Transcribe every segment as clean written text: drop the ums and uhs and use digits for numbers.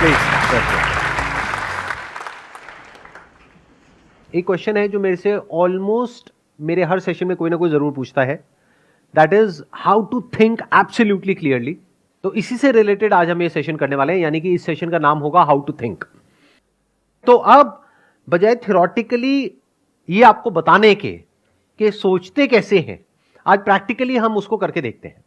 Please. एक question है जो मेरे से ऑलमोस्ट मेरे हर सेशन में कोई ना कोई जरूर पूछता है, that is how to think absolutely clearly. तो इसी से रिलेटेड आज हम ये सेशन करने वाले हैं, यानी कि इस सेशन का नाम होगा हाउ टू थिंक। तो अब बजाय थियोरेटिकली ये आपको बताने के कि सोचते कैसे हैं, आज प्रैक्टिकली हम उसको करके देखते हैं।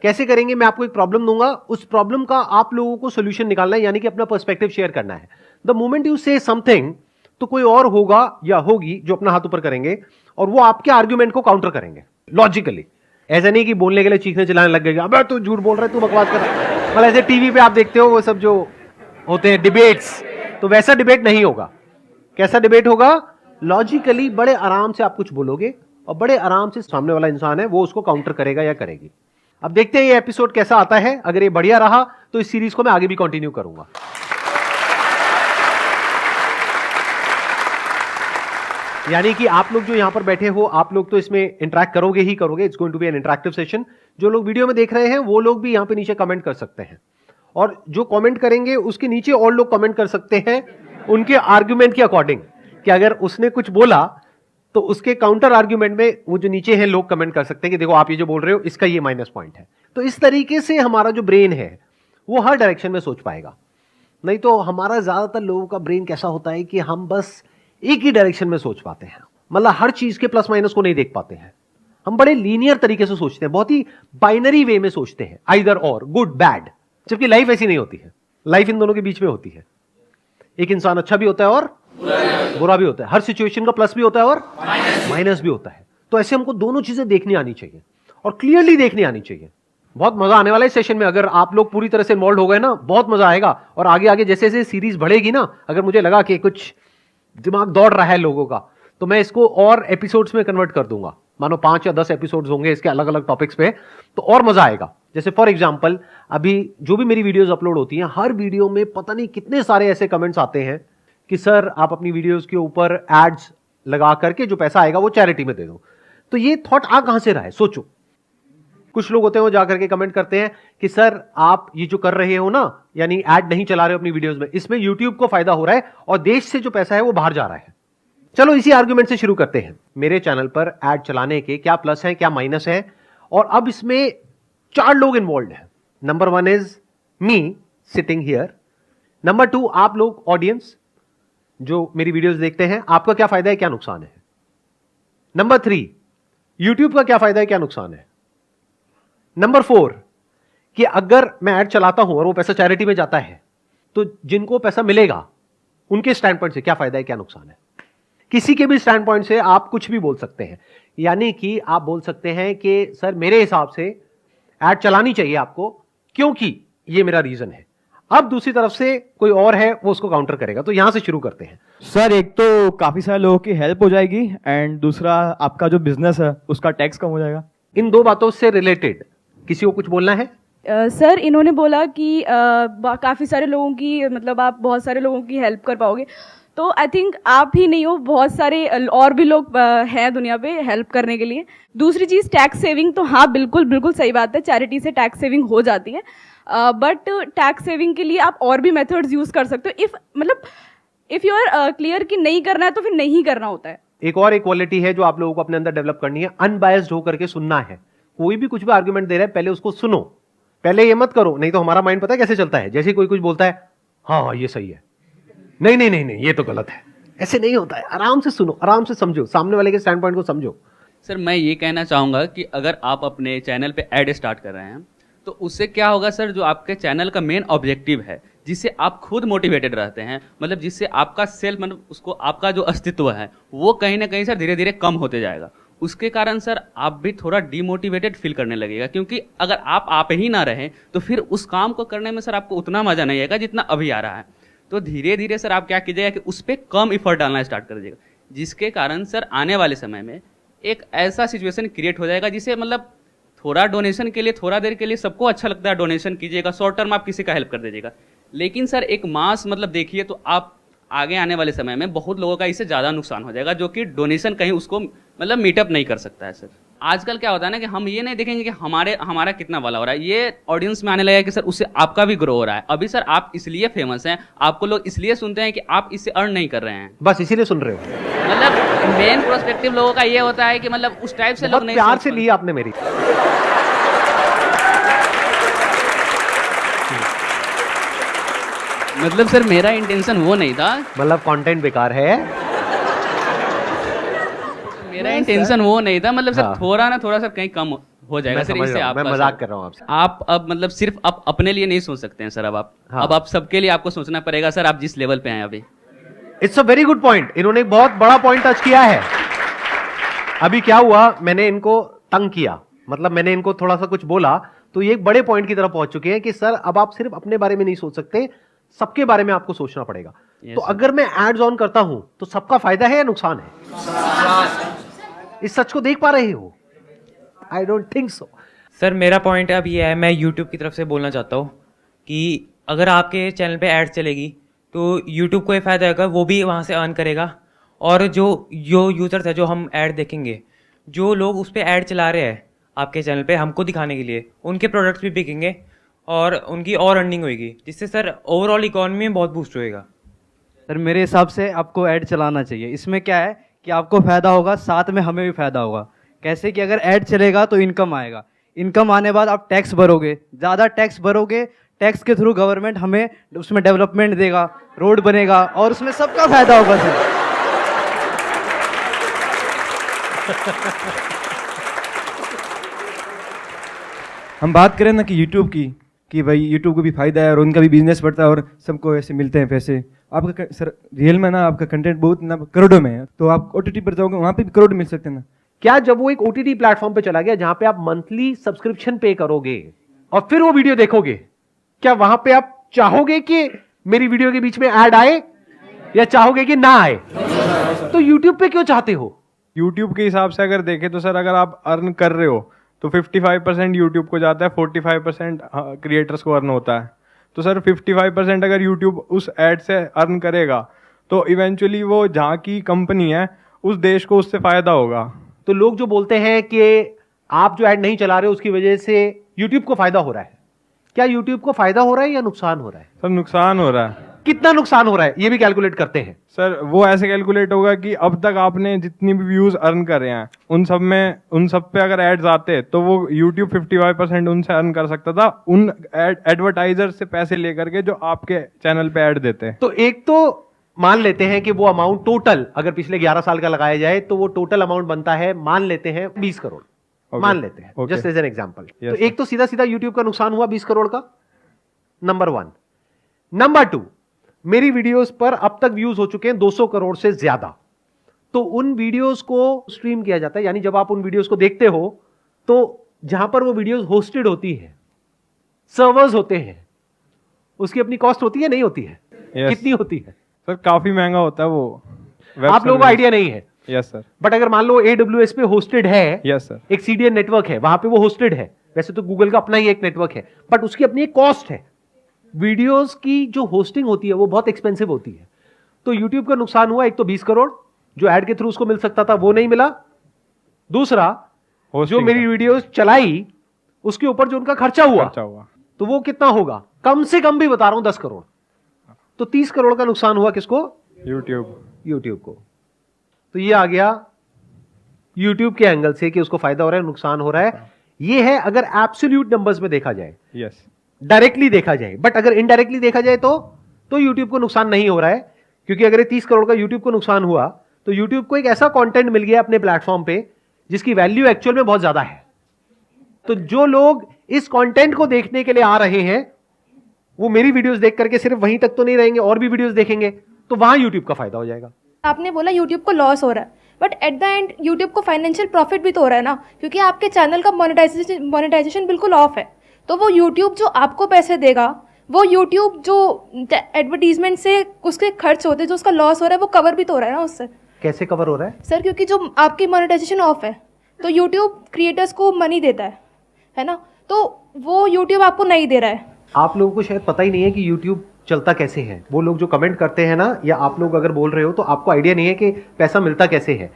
कैसे करेंगे? मैं आपको एक प्रॉब्लम दूंगा, उस प्रॉब्लम का आप लोगों को सोल्यूशन निकालना है, यानी कि अपना पर्सपेक्टिव शेयर करना है। द मोमेंट यू से समथिंग, तो कोई और होगा या होगी जो अपना हाथ ऊपर करेंगे और वो आपके आर्ग्यूमेंट को काउंटर करेंगे लॉजिकली। ऐसा नहीं कि बोलने के लिए चीखने चिल्लाने लग गए, अबे तू झूठ बोल रहा है, तू बकवास कर रहा है। मतलब ऐसे टीवी पे आप देखते हो वो सब जो होते हैं डिबेट्स, तो वैसा डिबेट नहीं होगा। कैसा डिबेट होगा? लॉजिकली बड़े आराम से आप कुछ बोलोगे और बड़े आराम से सामने वाला इंसान है वो उसको काउंटर करेगा या करेगी। अब देखते हैं ये एपिसोड कैसा आता है। अगर ये बढ़िया रहा तो इस सीरीज को मैं आगे भी कंटिन्यू करूंगा। यानी कि आप लोग जो यहां पर बैठे हो, आप लोग तो इसमें इंटरेक्ट करोगे ही करोगे। It's going to be an interactive session. जो लोग वीडियो में देख रहे हैं वो लोग भी यहां पे नीचे कमेंट कर सकते हैं, और जो कमेंट करेंगे उसके नीचे और लोग कमेंट कर सकते हैं उनके आर्ग्यूमेंट के अकॉर्डिंग, कि अगर उसने कुछ बोला तो उसके काउंटर आर्ग्यूमेंट में वो जो नीचे हैं लोग कमेंट कर सकते हैं कि देखो आप ये जो बोल रहे हो इसका ये माइनस पॉइंट है। तो इस तरीके से हमारा जो ब्रेन है वो हर डायरेक्शन में सोच पाएगा। नहीं तो हमारा ज्यादातर लोगों का ब्रेन कैसा होता है कि हम बस एक ही डायरेक्शन में सोच पाते हैं, मतलब हर चीज के प्लस माइनस को नहीं देख पाते हैं। हम बड़े लीनियर तरीके से सोचते हैं, बहुत ही बाइनरी वे में सोचते हैं, आइदर और, गुड बैड। जबकि लाइफ ऐसी नहीं होती है, लाइफ इन दोनों के बीच में होती है। एक इंसान अच्छा भी होता है और बुरा भी होता है, हर सिचुएशन का प्लस भी होता है और माइनस भी होता है। तो ऐसे हमको दोनों चीजें देखनी आनी चाहिए और क्लियरली देखनी आनी चाहिए। बहुत मजा आने वाला है इस सेशन में। अगर आप लोग पूरी तरह से इन्वॉल्व हो गए ना, बहुत मजा आएगा। और आगे आगे जैसे जैसे सीरीज बढ़ेगी ना, अगर मुझे लगा कि कुछ दिमाग दौड़ रहा है लोगों का, तो मैं इसको और एपिसोड्स में कन्वर्ट कर दूंगा। मानो 5 या 10 एपिसोड्स होंगे इसके अलग अलग टॉपिक्स पे, तो और मजा आएगा। जैसे फॉर एग्जांपल अभी जो भी मेरी वीडियोस अपलोड होती हैं, हर वीडियो में पता नहीं कितने सारे ऐसे कमेंट्स आते हैं कि सर आप अपनी वीडियोस के ऊपर एड्स लगा करके जो पैसा आएगा वो चैरिटी में दे दो। तो ये थॉट आ कहां से रहा है? सोचो। कुछ लोग होते हैं वो जाकर के कमेंट करते हैं कि सर आप ये जो कर रहे हो ना, यानी ऐड नहीं चला रहे हो अपनी वीडियोस में, इसमें यूट्यूब को फायदा हो रहा है और देश से जो पैसा है वो बाहर जा रहा है। चलो इसी आर्गुमेंट से शुरू करते हैं। मेरे चैनल पर ऐड चलाने के क्या प्लस है क्या माइनस है, और अब इसमें 4 लोग इन्वॉल्व हैं। Number 1 is me sitting here. Number 2 आप लोग ऑडियंस जो मेरी वीडियोस देखते हैं, आपका क्या फायदा है क्या नुकसान है। नंबर 3 यूट्यूब का क्या फायदा है क्या नुकसान है। नंबर 4 कि अगर मैं ऐड चलाता हूं और वो पैसा चैरिटी में जाता है तो जिनको पैसा मिलेगा उनके स्टैंड पॉइंट से क्या फायदा है क्या नुकसान है। किसी के भी स्टैंड पॉइंट से आप कुछ भी बोल सकते हैं। यानी कि आप बोल सकते हैं कि सर मेरे हिसाब से ऐड चलानी चाहिए आपको क्योंकि ये मेरा रीजन है। अब दूसरी तरफ से कोई और है वो उसको काउंटर करेगा। तो यहां से शुरू करते हैं। सर एक तो काफी सारे लोगों की हेल्प हो जाएगी, एंड दूसरा आपका जो बिजनेस है उसका टैक्स कम हो जाएगा। इन 2 बातों से रिलेटेड किसी को कुछ बोलना है? सर इन्होंने बोला कि काफ़ी सारे लोगों की, मतलब आप बहुत सारे लोगों की हेल्प कर पाओगे। तो आई थिंक आप ही नहीं हो, बहुत सारे और भी लोग हैं दुनिया पे हेल्प करने के लिए। दूसरी चीज़ टैक्स सेविंग, तो हाँ बिल्कुल बिल्कुल सही बात है, चैरिटी से टैक्स सेविंग हो जाती है। बट टैक्स सेविंग के लिए आप और भी मेथड्स यूज़ कर सकते हो। इफ़ यू आर क्लियर कि नहीं करना है तो फिर नहीं करना होता है। एक और एक क्वालिटी है जो आप लोगों को अपने अंदर डेवलप करनी है, अनबायस्ड होकर के सुनना है। कोई भी कुछ भी आर्गुमेंट दे रहा है पहले उसको सुनो, पहले ये मत करो। नहीं तो हमारा माइंड पता है कैसे चलता है, जैसे कोई कुछ बोलता है हाँ ये सही है, नहीं नहीं नहीं नहीं ये तो गलत है। ऐसे नहीं होता है। आराम से सुनो, आराम से समझो, सामने वाले के स्टैंड पॉइंट को समझो। सर मैं ये कहना चाहूँगा कि अगर आप अपने चैनल पे ऐड स्टार्ट कर रहे हैं तो उससे क्या होगा सर, जो आपके चैनल का मेन ऑब्जेक्टिव है, जिससे आप खुद मोटिवेटेड रहते हैं, मतलब जिससे आपका सेल्फ, मतलब उसको आपका जो अस्तित्व है वो कहीं ना कहीं सर धीरे धीरे कम होते जाएगा। उसके कारण सर आप भी थोड़ा डिमोटिवेटेड फील करने लगेगा, क्योंकि अगर आप ही ना रहें तो फिर उस काम को करने में सर आपको उतना मजा नहीं आएगा जितना अभी आ रहा है। तो धीरे धीरे सर आप क्या कीजिएगा कि उस पर कम इफर्ट डालना स्टार्ट कर दीजिएगा, जिसके कारण सर आने वाले समय में एक ऐसा सिचुएशन क्रिएट हो जाएगा जिसे, मतलब थोड़ा डोनेशन के लिए, थोड़ा देर के लिए सबको अच्छा लगता है, डोनेशन कीजिएगा, शॉर्ट टर्म आप किसी का हेल्प कर दीजिएगा। लेकिन सर एक मास मतलब देखिए तो आप आगे आने वाले समय में बहुत लोगों का इससे ज़्यादा नुकसान हो जाएगा, जो कि डोनेशन कहीं उसको मतलब मीटअप नहीं कर सकता है सर। आजकल क्या होता है ना कि हम ये नहीं देखेंगे कि हमारा कितना वाला हो रहा है, ये ऑडियंस में आने लगा कि सर उससे आपका भी ग्रो हो रहा है। अभी सर आप इसलिए फेमस हैं, आपको लोग इसलिए सुनते हैं कि आप इससे अर्न नहीं कर रहे हैं, बस इसीलिए सुन रहे हो। मतलब मेन प्रोस्पेक्टिव लोगों का ये होता है कि मतलब उस टाइप से लोग बहुत नहीं प्यार सोच से पाते। ली आपने मेरी। मतलब सर मेरा इंटेंशन वो नहीं था, मतलब कंटेंट बेकार है। मेरा इंटेंशन वो नहीं था, मतलब सर हाँ। थोड़ा सा कहीं कम हो जाएगा मैं सर, समझ इससे रहा हूं, मैं आपका मजाक सर। कर रहा हूं आपसे। आप अब मतलब सिर्फ आप अपने लिए नहीं सोच सकते हैं सर, अब आप हाँ। अब आप सबके लिए आपको सोचना पड़ेगा सर, आप जिस लेवल पे हैं अभी। It's a very good point. इन्होंने एक बहुत बड़ा पॉइंट टच किया है। अभी क्या हुआ, मैंने इनको तंग किया, मतलब मैंने इनको थोड़ा सा कुछ बोला, तो ये एक बड़े पॉइंट की तरफ पहुंच चुके हैं कि सर अब आप सिर्फ अपने बारे में नहीं सोच सकते, सबके बारे में आपको सोचना पड़ेगा। Yes, तो sir. अगर मैं एड्स ऑन करता हूं तो सबका फायदा है या नुकसान है? इस सच को देख पा रहे हो? I don't think so. Sir मेरा पॉइंट अब ये है, मैं यूट्यूब की तरफ से बोलना चाहता हूँ कि अगर आपके चैनल पे ऐड चलेगी तो यूट्यूब को ये फ़ायदा होगा, वो भी वहाँ से अर्न करेगा। और जो यूज़र्स है, जो हम ऐड देखेंगे, जो लोग उस पर ऐड चला रहे हैं आपके चैनल पे हमको दिखाने के लिए, उनके प्रोडक्ट्स भी बिकेंगे और उनकी और अर्निंग होगी, जिससे सर ओवरऑल इकॉनमी में बहुत बूस्ट होएगा। सर मेरे हिसाब से आपको ऐड चलाना चाहिए। इसमें क्या है कि आपको फ़ायदा होगा, साथ में हमें भी फ़ायदा होगा। कैसे कि अगर ऐड चलेगा तो इनकम आएगा, इनकम आने बाद आप टैक्स भरोगे, ज़्यादा टैक्स भरोगे, टैक्स के थ्रू गवर्नमेंट हमें उसमें डेवलपमेंट देगा, रोड बनेगा और उसमें सबका फ़ायदा होगा सर। हम बात करें ना कि यूट्यूब की, कि भाई यूट्यूब को भी फायदा है और उनका भी बिजनेस बढ़ता है और सबको ऐसे मिलते हैं पैसे। आपका सर रियल में ना आपका कंटेंट बहुत ना करोड़ों में है, तो आप ओटीटी पर जाओगे वहाँ पे भी करोड़ मिल सकते हैं ना। क्या जब वो एक ओटीटी प्लेटफॉर्म पे चला गया जहां पे आप मंथली सब्सक्रिप्शन पे करोगे और फिर वो वीडियो देखोगे, क्या वहां पे आप चाहोगे कि मेरी वीडियो के बीच में ऐड आए या चाहोगे कि ना आए? तो यूट्यूब पे क्यों चाहते हो? यूट्यूब के हिसाब से अगर देखें तो सर, अगर आप अर्न कर रहे हो तो 55% यूट्यूब को जाता है, 45% क्रिएटर्स को अर्न होता है। तो सर 55% अगर यूट्यूब उस एड से अर्न करेगा तो इवेंचुअली वो जहाँ की कंपनी है उस देश को उससे फायदा होगा। तो लोग जो बोलते हैं कि आप जो ऐड नहीं चला रहे हो उसकी वजह से यूट्यूब को फायदा हो रहा है, क्या यूट्यूब को फायदा हो रहा है या नुकसान हो रहा है? सर नुकसान हो रहा है। कितना नुकसान हो रहा है ये भी कैलकुलेट करते हैं। सर वो ऐसे कैलकुलेट होगा कि अब तक आपने जितनी भी व्यूज अर्न करे हैं उन सब पे अगर एड्स आते तो वो YouTube 55% उनसे अर्न कर सकता था, उन एडवर्टाइजर से पैसे लेकर के जो आपके चैनल पे ऐड देते हैं। तो एक तो मान लेते हैं कि वो अमाउंट टोटल अगर पिछले 11 साल का लगाया जाए तो वो टोटल अमाउंट बनता है, मान लेते हैं 20 करोड़। Okay. मान लेते हैं Okay. Just as an example. Yes, तो sir. एक तो सीधा सीधा यूट्यूब का नुकसान हुआ 20 करोड़ का, नंबर 1। नंबर 2, मेरी वीडियोस पर अब तक व्यूज हो चुके हैं 200 करोड़ से ज्यादा। तो उन वीडियोस को स्ट्रीम किया जाता है, यानी जब आप उन वीडियोस को देखते हो तो जहां पर वो वीडियोस होस्टेड होती है, सर्वर्स होते हैं, उसकी अपनी कॉस्ट होती है, नहीं होती है? Yes. कितनी होती है? सर काफी महंगा होता है वो। आप लोगों को आइडिया नहीं है। Yes sir. बट अगर मान लो AWS पे होस्टेड है, यस सर। एक CDN नेटवर्क है, वहां पे वो होस्टेड है। वैसे तो गूगल का अपना ही एक नेटवर्क है, बट उसकी अपनी एक कॉस्ट है। वीडियोस की जो होस्टिंग होती है वो बहुत एक्सपेंसिव होती है। तो यूट्यूब का नुकसान हुआ, एक तो 20 करोड़ जो ऐड के थ्रू उसको मिल सकता था वो नहीं मिला, दूसरा जो Hosting मेरी का। वीडियोस चलाई उसके ऊपर जो उनका खर्चा हुआ तो वो कितना होगा? कम से कम भी बता रहा हूं 10 करोड़। तो 30 करोड़ का नुकसान हुआ किसको? यूट्यूब को। तो ये आ गया यूट्यूब के एंगल से कि उसको फायदा हो रहा है, नुकसान हो रहा है। ये है अगर एब्सोल्यूट नंबर्स में देखा जाए, यस, डायरेक्टली देखा जाए। बट अगर इनडायरेक्टली देखा जाए तो यूट्यूब को नुकसान नहीं हो रहा है, क्योंकि अगर ये 30 करोड़ का यूट्यूब को नुकसान हुआ तो यूट्यूब को एक ऐसा कंटेंट मिल गया अपने प्लेटफॉर्म पे जिसकी वैल्यू एक्चुअल में बहुत ज्यादा है। तो जो लोग इस कंटेंट को देखने के लिए आ रहे हैं वो मेरी वीडियोस देख करके सिर्फ वहीं तक तो नहीं रहेंगे, और भी वीडियोस देखेंगे, तो वहां यूट्यूब का फायदा हो जाएगा। आपने बोला यूट्यूब को लॉस हो रहा है, but at the end YouTube को फाइनेंशियल प्रॉफिट भी तो हो रहा है ना, क्योंकि आपके चैनल का मोनेटाइजेशन बिल्कुल ऑफ है। तो वो यूट्यूब जो आपको पैसे देगा, वो यूट्यूब जो एडवर्टीजमेंट से उसके खर्च होते हैं, जो उसका लॉस हो रहा है, वो कवर भी तो हो रहा है ना उससे। कैसे कवर हो रहा है सर? क्योंकि जो आपकी मोनेटाइजेशन ऑफ है तो यूट्यूब क्रिएटर्स को मनी देता है ना, तो वो यूट्यूब आपको नहीं दे रहा है। आप लोगों को शायद पता ही नहीं है कि यूट्यूब चलता कैसे है। वो लोग जो कमेंट करते हैं ना, या आप लोग अगर बोल रहे हो तो आपको आइडिया नहीं है कि पैसा मिलता कैसे है।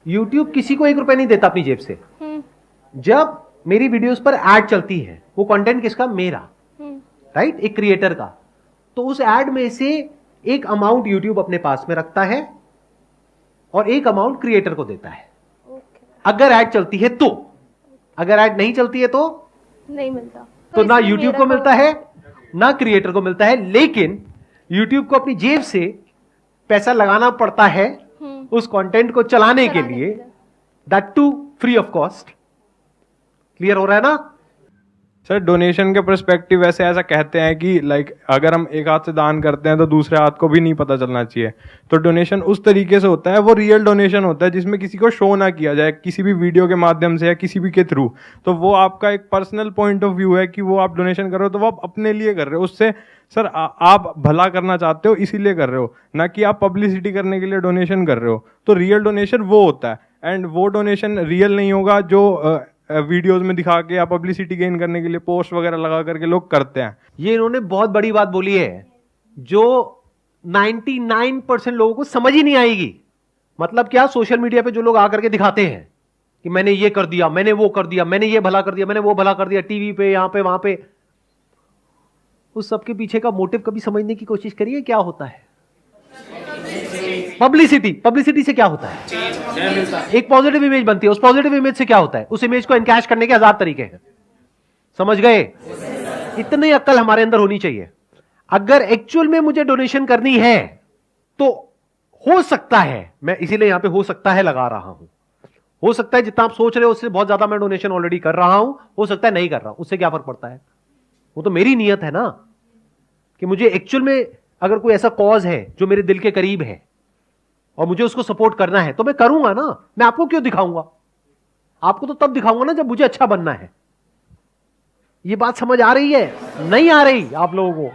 यूट्यूब किसी को 1 रुपए नहीं देता अपनी जेब से। जब मेरी वीडियोस पर एड चलती है, वो कंटेंट किसका? मेरा, राइट, एक क्रिएटर का। तो उस एड में से एक अमाउंट यूट्यूब अपने पास में रखता है और एक अमाउंट क्रिएटर को देता है। अगर एड चलती है तो, अगर एड नहीं चलती है तो नहीं मिलता। तो ना इसमें यूट्यूब मेरा को मिलता है ना क्रिएटर को मिलता है। लेकिन यूट्यूब को अपनी जेब से पैसा लगाना पड़ता है उस कंटेंट को चलाने के लिए, that too free of cost. Clear हो रहा है ना? सर डोनेशन के पर्सपेक्टिव वैसे ऐसा कहते हैं कि लाइक अगर हम एक हाथ से दान करते हैं तो दूसरे हाथ को भी नहीं पता चलना चाहिए। तो डोनेशन उस तरीके से होता है, वो रियल डोनेशन होता है जिसमें किसी को शो ना किया जाए किसी भी वीडियो के माध्यम से या किसी भी के थ्रू। तो वो आपका एक पर्सनल पॉइंट ऑफ व्यू है कि वो आप डोनेशन कर रहे हो तो वो आप अपने लिए कर रहे हो। उससे सर आप भला करना चाहते हो इसीलिए कर रहे हो, ना कि आप पब्लिसिटी करने के लिए डोनेशन कर रहे हो। तो रियल डोनेशन वो होता है, एंड वो डोनेशन रियल नहीं होगा जो वीडियोस में दिखा के या पब्लिसिटी गेन करने के लिए पोस्ट वगैरह लगा करके लोग करते हैं। ये इन्होंने बहुत बड़ी बात बोली है जो 99% लोगों को समझ ही नहीं आएगी। मतलब क्या? सोशल मीडिया पे जो लोग आकर के दिखाते हैं कि मैंने ये कर दिया, मैंने वो कर दिया, मैंने ये भला कर दिया, मैंने वो भला कर दिया, टीवी पे, यहां पे, वहां पे, उस सबके पीछे का मोटिव कभी समझने की कोशिश करिए क्या होता है। पब्लिसिटी, पब्लिसिटी से क्या होता है? एक पॉजिटिव इमेज बनती है, उस पॉजिटिव इमेज से क्या होता है? उस इमेज को एनकैश करने के 1000 तरीके हैं। समझ गए? इतनी अक्ल हमारे अंदर होनी चाहिए। अगर एक्चुअल में मुझे डोनेशन करनी है तो हो सकता है, मैं इसीलिए यहां पे हो सकता है लगा रहा हूं, हो सकता है जितना आप सोच रहे हो उससे बहुत ज्यादा मैं डोनेशन ऑलरेडी कर रहा हूं, हो सकता है नहीं कर रहा हूं, उससे क्या फर्क पड़ता है? वो तो मेरी नीयत है ना कि मुझे एक्चुअल में अगर कोई ऐसा कॉज है जो मेरे दिल के करीब है और मुझे उसको सपोर्ट करना है तो मैं करूंगा ना। मैं आपको क्यों दिखाऊंगा? आपको तो तब दिखाऊंगा ना जब मुझे अच्छा बनना है। ये बात समझ आ रही है? नहीं आ रही आप लोगों को?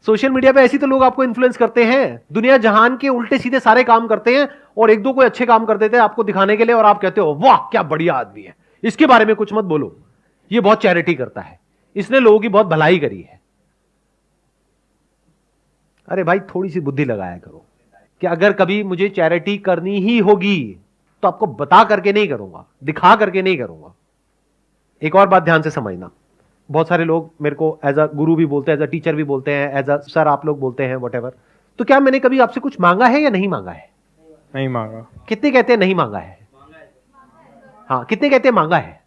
सोशल मीडिया पे ऐसी तो लोग आपको इन्फ्लुएंस करते हैं, दुनिया जहान के उल्टे सीधे सारे काम करते हैं और एक दो कोई अच्छे काम कर देते हैं आपको दिखाने के लिए, और आप कहते हो वाह क्या बढ़िया आदमी है, इसके बारे में कुछ मत बोलो, ये बहुत चैरिटी करता है, इसने लोगों की बहुत भलाई करी है। अरे भाई थोड़ी सी बुद्धि लगाया करो कि अगर कभी मुझे चैरिटी करनी ही होगी तो आपको बता करके नहीं करूंगा, दिखा करके नहीं करूंगा। एक और बात ध्यान से समझना, बहुत सारे लोग मेरे को एज अ गुरु भी बोलते हैं, एज अ टीचर भी बोलते हैं, एज अ सर आप लोग बोलते हैं, व्हाटएवर। तो क्या मैंने कभी आपसे कुछ मांगा है या नहीं मांगा है? नहीं मांगा। कितने कहते हैं नहीं मांगा है? हाँ, कितने कहते हैं मांगा है?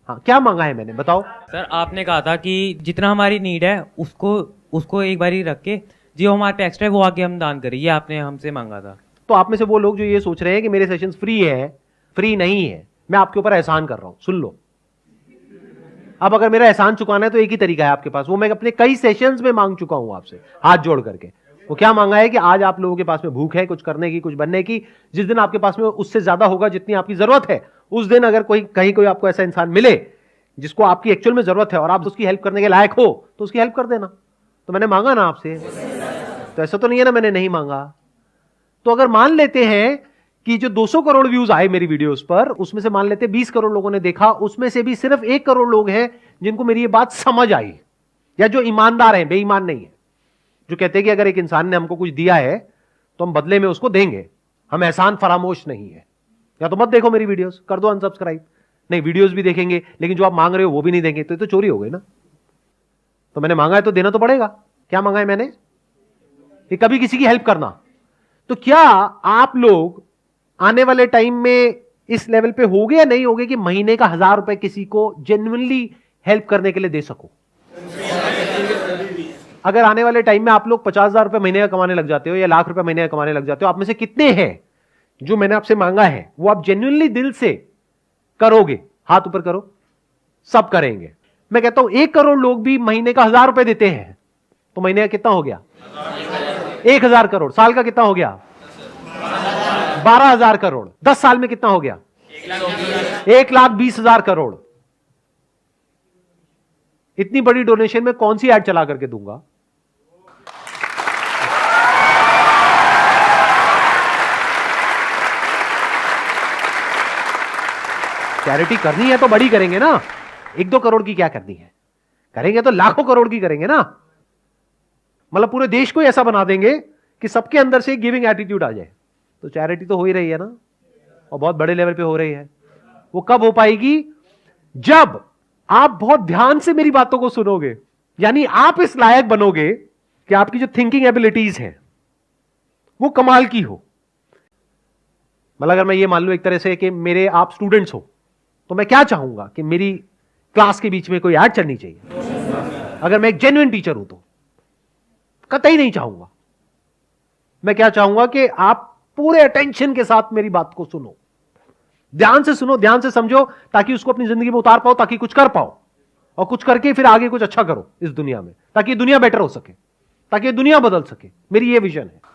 हाँ, क्या मांगा है मैंने, बताओ। सर आपने कहा था कि जितना हमारी नीड है उसको एक बारी रख के जो हमारे पे एक्स्ट्रा है वो आगे हम दान करें, ये आपने हमसे मांगा था। तो आप में से वो लोग जो ये सोच रहे हैं कि मेरे सेशंस फ्री है, फ्री नहीं है, मैं आपके ऊपर एहसान कर रहा हूं, सुन लो। अब अगर मेरा एहसान चुकाना है तो एक ही तरीका है आपके पास, वो मैं अपने कई सेशंस में मांग चुका हूं आपसे हाथ जोड़ करके। वो क्या मांगा है कि आज आप लोगों के पास में भूख है कुछ करने की, कुछ बनने की, जिस दिन आपके पास में उससे ज्यादा होगा जितनी आपकी जरूरत है, उस दिन अगर कहीं कोई आपको ऐसा इंसान मिले जिसको आपकी एक्चुअल में जरूरत है और आप उसकी हेल्प करने के लायक हो तो उसकी हेल्प कर देना। तो मैंने मांगा ना आपसे, तो ऐसा तो नहीं है ना मैंने नहीं मांगा। तो अगर मान लेते हैं कि जो 200 करोड़ व्यूज आए मेरी वीडियोस पर, उसमें से मान लेते हैं 20 करोड़ लोगों ने देखा, उसमें से भी सिर्फ 1 करोड़ लोग हैं जिनको मेरी ये बात समझ आई, या जो ईमानदार हैं, बेईमान नहीं है, जो कहते हैं कि अगर एक इंसान ने हमको कुछ दिया है तो हम बदले में उसको देंगे, हम एहसान फरामोश नहीं है। या तो मत देखो मेरी वीडियोस, कर दो अनसब्सक्राइब। नहीं, वीडियोस भी देखेंगे लेकिन जो आप मांग रहे हो वो भी नहीं देंगे, तो ये तो चोरी हो गई ना। तो मैंने मांगा है तो देना तो पड़ेगा। क्या मांगा है मैंने? कि कभी किसी की हेल्प करना। तो क्या आप लोग आने वाले टाइम में इस लेवल पे होगे या नहीं होगे कि महीने का 1000 रुपए किसी को जेन्युइनली हेल्प करने के लिए दे सको? अगर आने वाले टाइम में आप लोग 50,000 रुपए महीने का कमाने लग जाते हो या लाख रुपए महीने का कमाने लग जाते हो, आप में से कितने हैं जो मैंने आपसे मांगा है वो आप जेन्युइनली दिल से करोगे? हाथ ऊपर करो। सब करेंगे। मैं कहता हूं 1 करोड़ लोग भी महीने का 1000 रुपए देते हैं तो महीने का कितना हो गया? 1000 करोड़। साल का कितना हो गया? 12,000 करोड़। 10 साल में कितना हो गया? 1,20,000 करोड़। इतनी बड़ी डोनेशन में कौन सी ऐड चला करके दूंगा? चैरिटी करनी है तो बड़ी करेंगे ना, 1-2 करोड़ की क्या करनी है? करेंगे तो लाखों करोड़ की करेंगे ना। मतलब पूरे देश को ऐसा बना देंगे कि सबके अंदर से गिविंग एटीट्यूड आ जाए। तो चैरिटी तो हो ही रही है ना, और बहुत बड़े लेवल पे हो रही है। वो कब हो पाएगी? जब आप बहुत ध्यान से मेरी बातों को सुनोगे, यानी आप इस लायक बनोगे कि आपकी जो थिंकिंग एबिलिटीज है वो कमाल की हो। मतलब अगर मैं ये मान लूं एक तरह से कि मेरे आप स्टूडेंट्स हो, तो मैं क्या चाहूंगा कि मेरी क्लास के बीच में कोई ऐड चलनी चाहिए। अगर मैं एक जेन्युइन टीचर हूं तो कतई नहीं चाहूंगा। मैं क्या चाहूंगा कि आप पूरे अटेंशन के साथ मेरी बात को सुनो, ध्यान से सुनो, ध्यान से समझो, ताकि उसको अपनी जिंदगी में उतार पाओ, ताकि कुछ कर पाओ, और कुछ करके फिर आगे कुछ अच्छा करो इस दुनिया में, ताकि दुनिया बेटर हो सके, ताकि दुनिया बदल सके। मेरी ये विजन है।